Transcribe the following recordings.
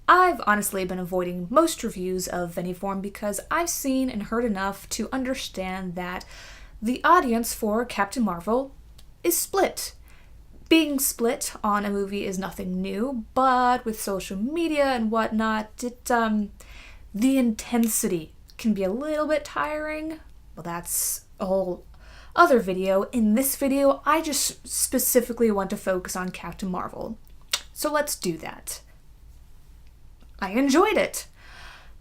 I've honestly been avoiding most reviews of any form because I've seen and heard enough to understand that the audience for Captain Marvel is split. Being split on a movie is nothing new, but with social media and whatnot, the intensity can be a little bit tiring. Well, that's a whole other video. In this video, I just specifically want to focus on Captain Marvel. So let's do that. I enjoyed it.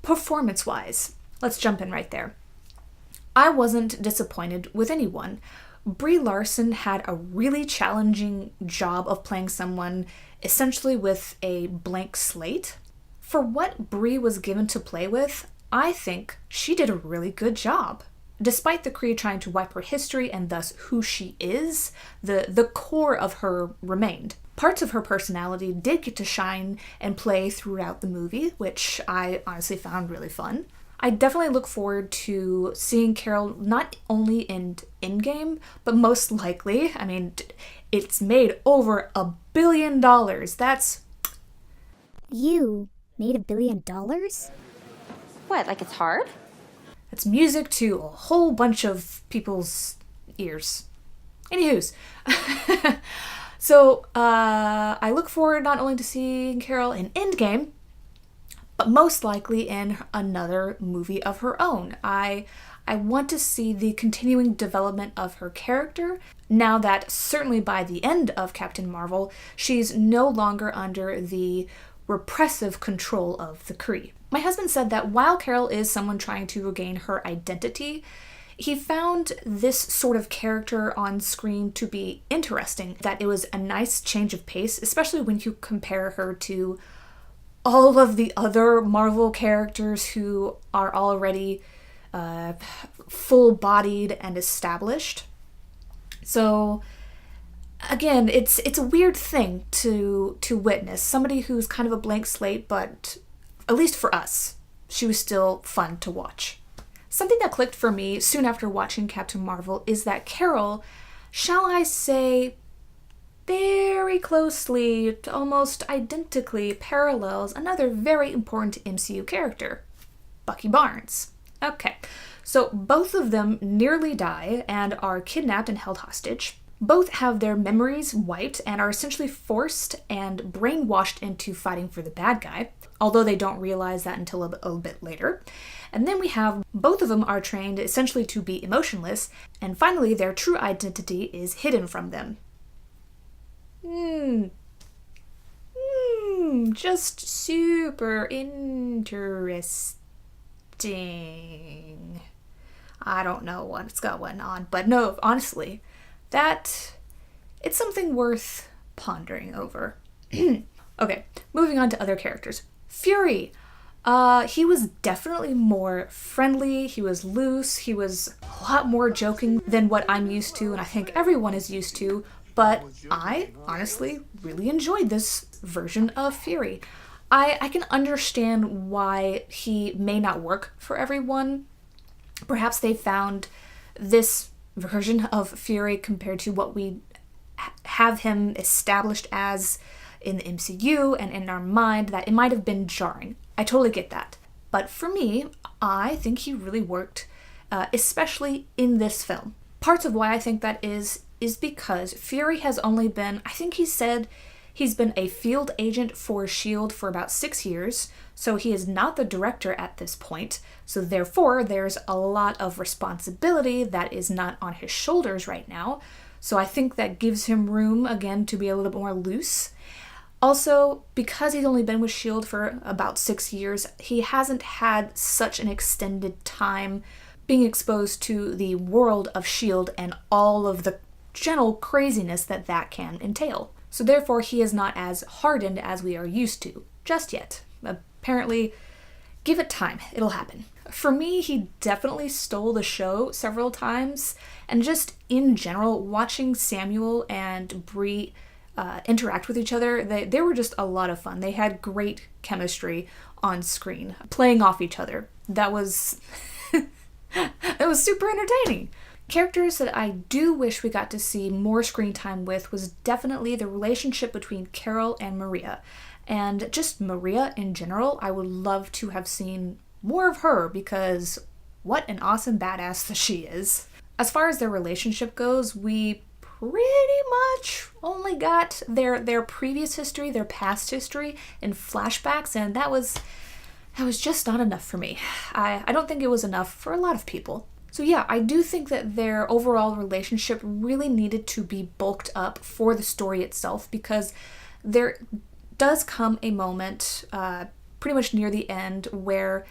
Performance-wise, let's jump in right there. I wasn't disappointed with anyone. Brie Larson had a really challenging job of playing someone essentially with a blank slate. For what Brie was given to play with, I think she did a really good job. Despite the Kree trying to wipe her history and thus who she is, the core of her remained. Parts of her personality did get to shine and play throughout the movie, which I honestly found really fun. I definitely look forward to seeing Carol not only in Endgame, but most likely, I mean, it's made over $1 billion. That's... You made $1 billion? What, like it's hard? That's music to a whole bunch of people's ears. Anywho's. So, I look forward not only to seeing Carol in Endgame, but most likely in another movie of her own. I want to see the continuing development of her character, now that certainly by the end of Captain Marvel, she's no longer under the repressive control of the Kree. My husband said that while Carol is someone trying to regain her identity, he found this sort of character on screen to be interesting, that it was a nice change of pace, especially when you compare her to all of the other Marvel characters who are already full-bodied and established. So again, it's a weird thing to witness. Somebody who's kind of a blank slate, but at least for us, she was still fun to watch. Something that clicked for me soon after watching Captain Marvel is that Carol, shall I say, very closely, almost identically parallels another very important MCU character, Bucky Barnes. Okay, so both of them nearly die and are kidnapped and held hostage. Both have their memories wiped and are essentially forced and brainwashed into fighting for the bad guy, although they don't realize that until a bit later. And then we have both of them are trained essentially to be emotionless, and finally their true identity is hidden from them. Just super interesting. I don't know what's going on, but no, honestly, it's something worth pondering over. Okay, moving on to other characters. Fury. He was definitely more friendly, he was loose, he was a lot more joking than what I'm used to, and I think everyone is used to, but I honestly really enjoyed this version of Fury. I can understand why he may not work for everyone. Perhaps they found this version of Fury compared to what we have him established as in the MCU and in our mind, that it might have been jarring. I totally get that. But for me, I think he really worked, especially in this film. Parts of why I think that is because Fury has only been, I think he said he's been a field agent for S.H.I.E.L.D. for about 6 years, so he is not the director at this point, so therefore there's a lot of responsibility that is not on his shoulders right now, so I think that gives him room, again, to be a little bit more loose. Also, because he's only been with S.H.I.E.L.D. for about 6 years, he hasn't had such an extended time being exposed to the world of S.H.I.E.L.D. and all of the general craziness that can entail. So therefore, he is not as hardened as we are used to, just yet. Apparently, give it time, it'll happen. For me, he definitely stole the show several times, and just in general, watching Samuel and Brie interact with each other, they were just a lot of fun. They had great chemistry on screen, playing off each other. That was that was super entertaining. Characters that I do wish we got to see more screen time with was definitely the relationship between Carol and Maria. And just Maria in general, I would love to have seen more of her because what an awesome badass that she is. As far as their relationship goes, we pretty much only got their previous history, their past history in flashbacks, and that was just not enough for me. I don't think it was enough for a lot of people. So yeah, I do think that their overall relationship really needed to be bulked up for the story itself, because there does come a moment pretty much near the end where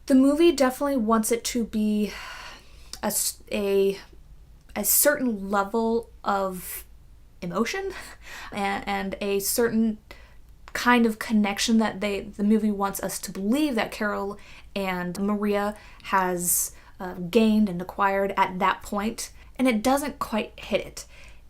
the movie definitely wants it to be a certain level of emotion and a certain kind of connection that the movie wants us to believe that Carol and Maria has gained and acquired at that point, and it doesn't quite hit it.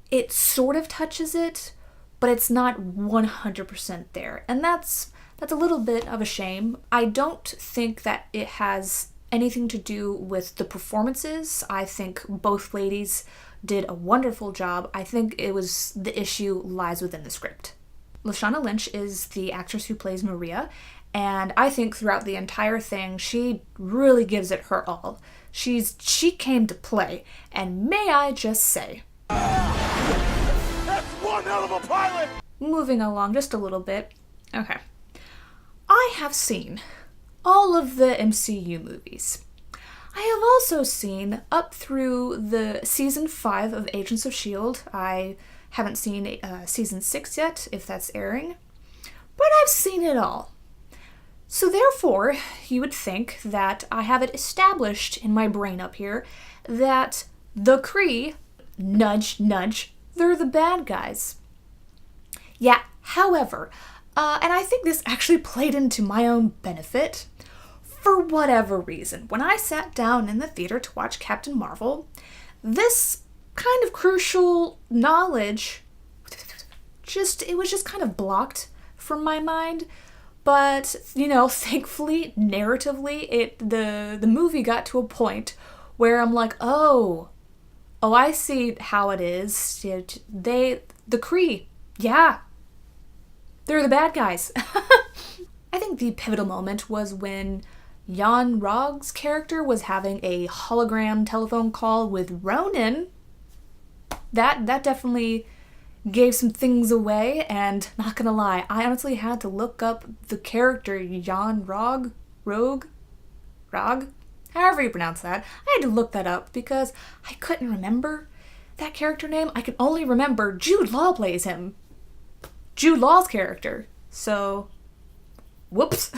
It sort of touches it, but it's not 100% there, and that's a little bit of a shame. I don't think that it has anything to do with the performances. I think both ladies did a wonderful job. I think the issue lies within the script. Lashana Lynch is the actress who plays Maria, and I think throughout the entire thing, she really gives it her all. She came to play, and may I just say... That's one hell of a pilot! Moving along just a little bit. Okay. I have seen all of the MCU movies. I have also seen up through the season 5 of Agents of S.H.I.E.L.D. I haven't seen season 6 yet, if that's airing, but I've seen it all. So therefore, you would think that I have it established in my brain up here that the Kree, nudge, nudge, they're the bad guys. Yeah, however, and I think this actually played into my own benefit. For whatever reason, when I sat down in the theater to watch Captain Marvel, this kind of crucial knowledge it was just kind of blocked from my mind. But, thankfully, narratively, the movie got to a point where I'm like, oh, I see how it is. The Kree, yeah, they're the bad guys. I think the pivotal moment was when Jan Rog's character was having a hologram telephone call with Ronan. That definitely gave some things away, and not gonna lie, I honestly had to look up the character Jan Rog, however you pronounce that. I had to look that up because I couldn't remember that character name. I could only remember Jude Law plays him. Jude Law's character. So, whoops.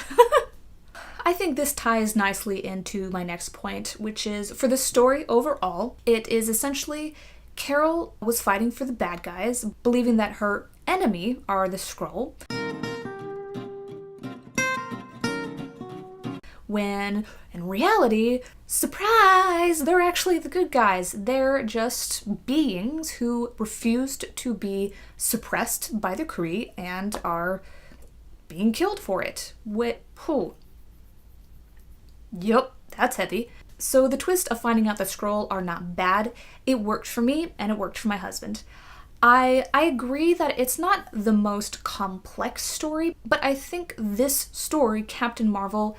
I think this ties nicely into my next point, which is, for the story overall, it is essentially Carol was fighting for the bad guys, believing that her enemy are the Skrull, when in reality, surprise, they're actually the good guys. They're just beings who refused to be suppressed by the Kree and are being killed for it. Yup, that's heavy. So the twist of finding out the Skrull are not bad, it worked for me and it worked for my husband. I agree that it's not the most complex story, but I think this story, Captain Marvel,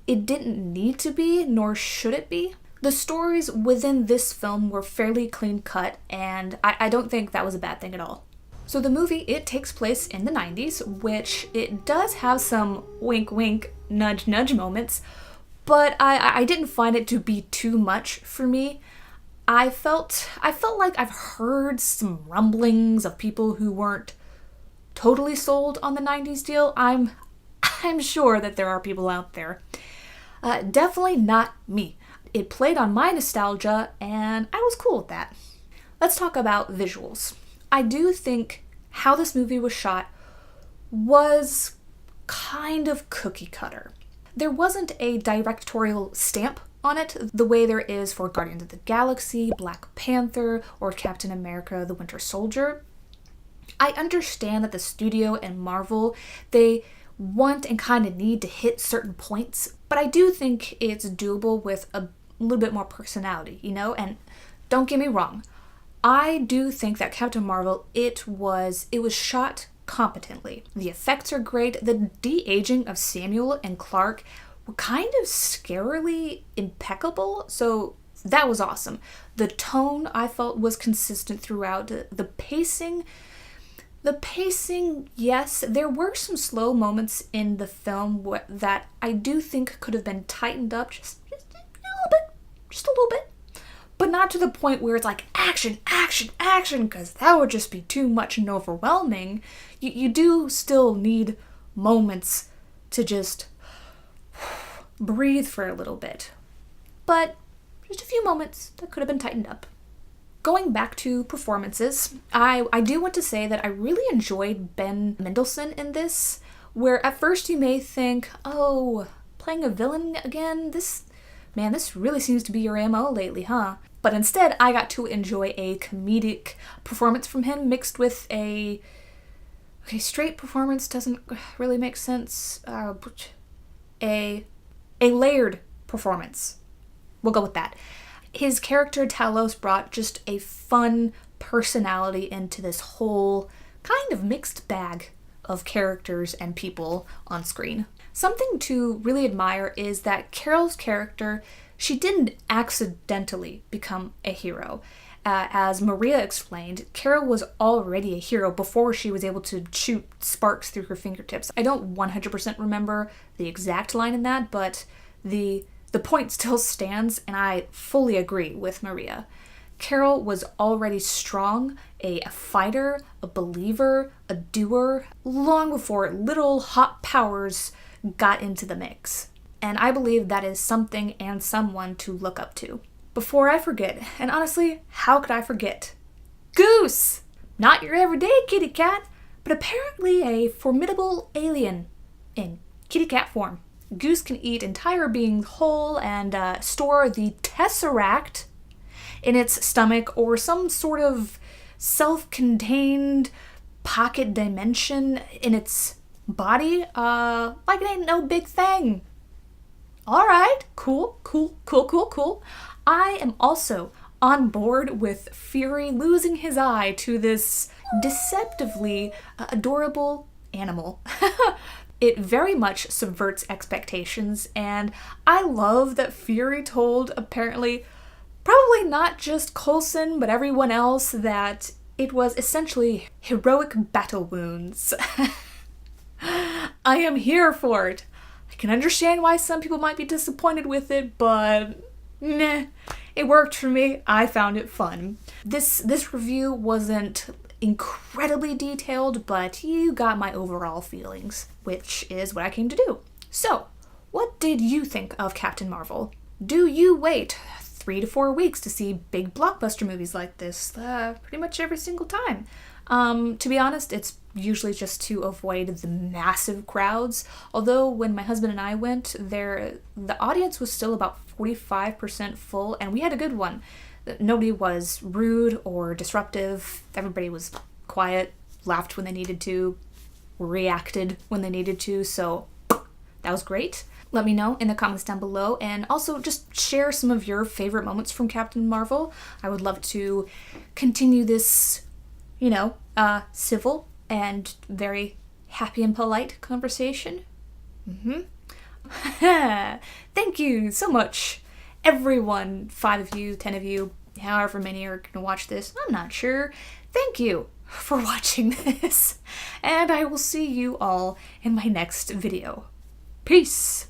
it didn't need to be, nor should it be. The stories within this film were fairly clean cut, and I don't think that was a bad thing at all. So the movie, it takes place in the 90s, which it does have some wink wink, nudge nudge moments, but I didn't find it to be too much for me. I felt like I've heard some rumblings of people who weren't totally sold on the 90s deal. I'm sure that there are people out there. Definitely not me. It played on my nostalgia, and I was cool with that. Let's talk about visuals. I do think how this movie was shot was kind of cookie cutter. There wasn't a directorial stamp on it the way there is for Guardians of the Galaxy, Black Panther, or Captain America: The Winter Soldier. I understand that the studio and Marvel, they want and kind of need to hit certain points, but I do think it's doable with a little bit more personality, and don't get me wrong, I do think that Captain Marvel, it was shot competently. The effects are great. The de-aging of Samuel and Clark were kind of scarily impeccable, so that was awesome. The tone I felt was consistent throughout. The pacing, yes, there were some slow moments in the film that I do think could have been tightened up just a little bit, but not to the point where it's like action, action, action, because that would just be too much and overwhelming. You do still need moments to just breathe for a little bit, but just a few moments that could have been tightened up. Going back to performances, I do want to say that I really enjoyed Ben Mendelsohn in this, where at first you may think, oh, playing a villain again? This really seems to be your MO lately, huh? But instead, I got to enjoy a comedic performance from him mixed with a... Okay, straight performance doesn't really make sense. A layered performance. We'll go with that. His character Talos brought just a fun personality into this whole kind of mixed bag of characters and people on screen. Something to really admire is that Carol's character, she didn't accidentally become a hero. As Maria explained, Carol was already a hero before she was able to shoot sparks through her fingertips. I don't 100% remember the exact line in that, but the point still stands, and I fully agree with Maria. Carol was already strong, a fighter, a believer, a doer, long before little hot powers got into the mix. And I believe that is something and someone to look up to. Before I forget, and honestly, how could I forget? Goose! Not your everyday kitty cat, but apparently a formidable alien in kitty cat form. Goose can eat entire beings whole and store the Tesseract in its stomach or some sort of self-contained pocket dimension in its body, like it ain't no big thing. Alright, cool. I am also on board with Fury losing his eye to this deceptively adorable animal. It very much subverts expectations, and I love that Fury told, apparently, probably not just Coulson, but everyone else, that it was essentially heroic battle wounds. I am here for it. I can understand why some people might be disappointed with it, but meh, it worked for me. I found it fun. This review wasn't incredibly detailed, but you got my overall feelings, which is what I came to do. So, what did you think of Captain Marvel? Do you wait 3 to 4 weeks to see big blockbuster movies like this pretty much every single time? To be honest, it's usually just to avoid the massive crowds. Although when my husband and I went, the audience was still about 45% full, and we had a good one. Nobody was rude or disruptive. Everybody was quiet, laughed when they needed to, reacted when they needed to, so that was great. Let me know in the comments down below, and also just share some of your favorite moments from Captain Marvel. I would love to continue this, civil and very happy and polite conversation. Thank you so much, everyone, 5 of you, 10 of you, however many are gonna watch this, I'm not sure. Thank you for watching this, and I will see you all in my next video. Peace!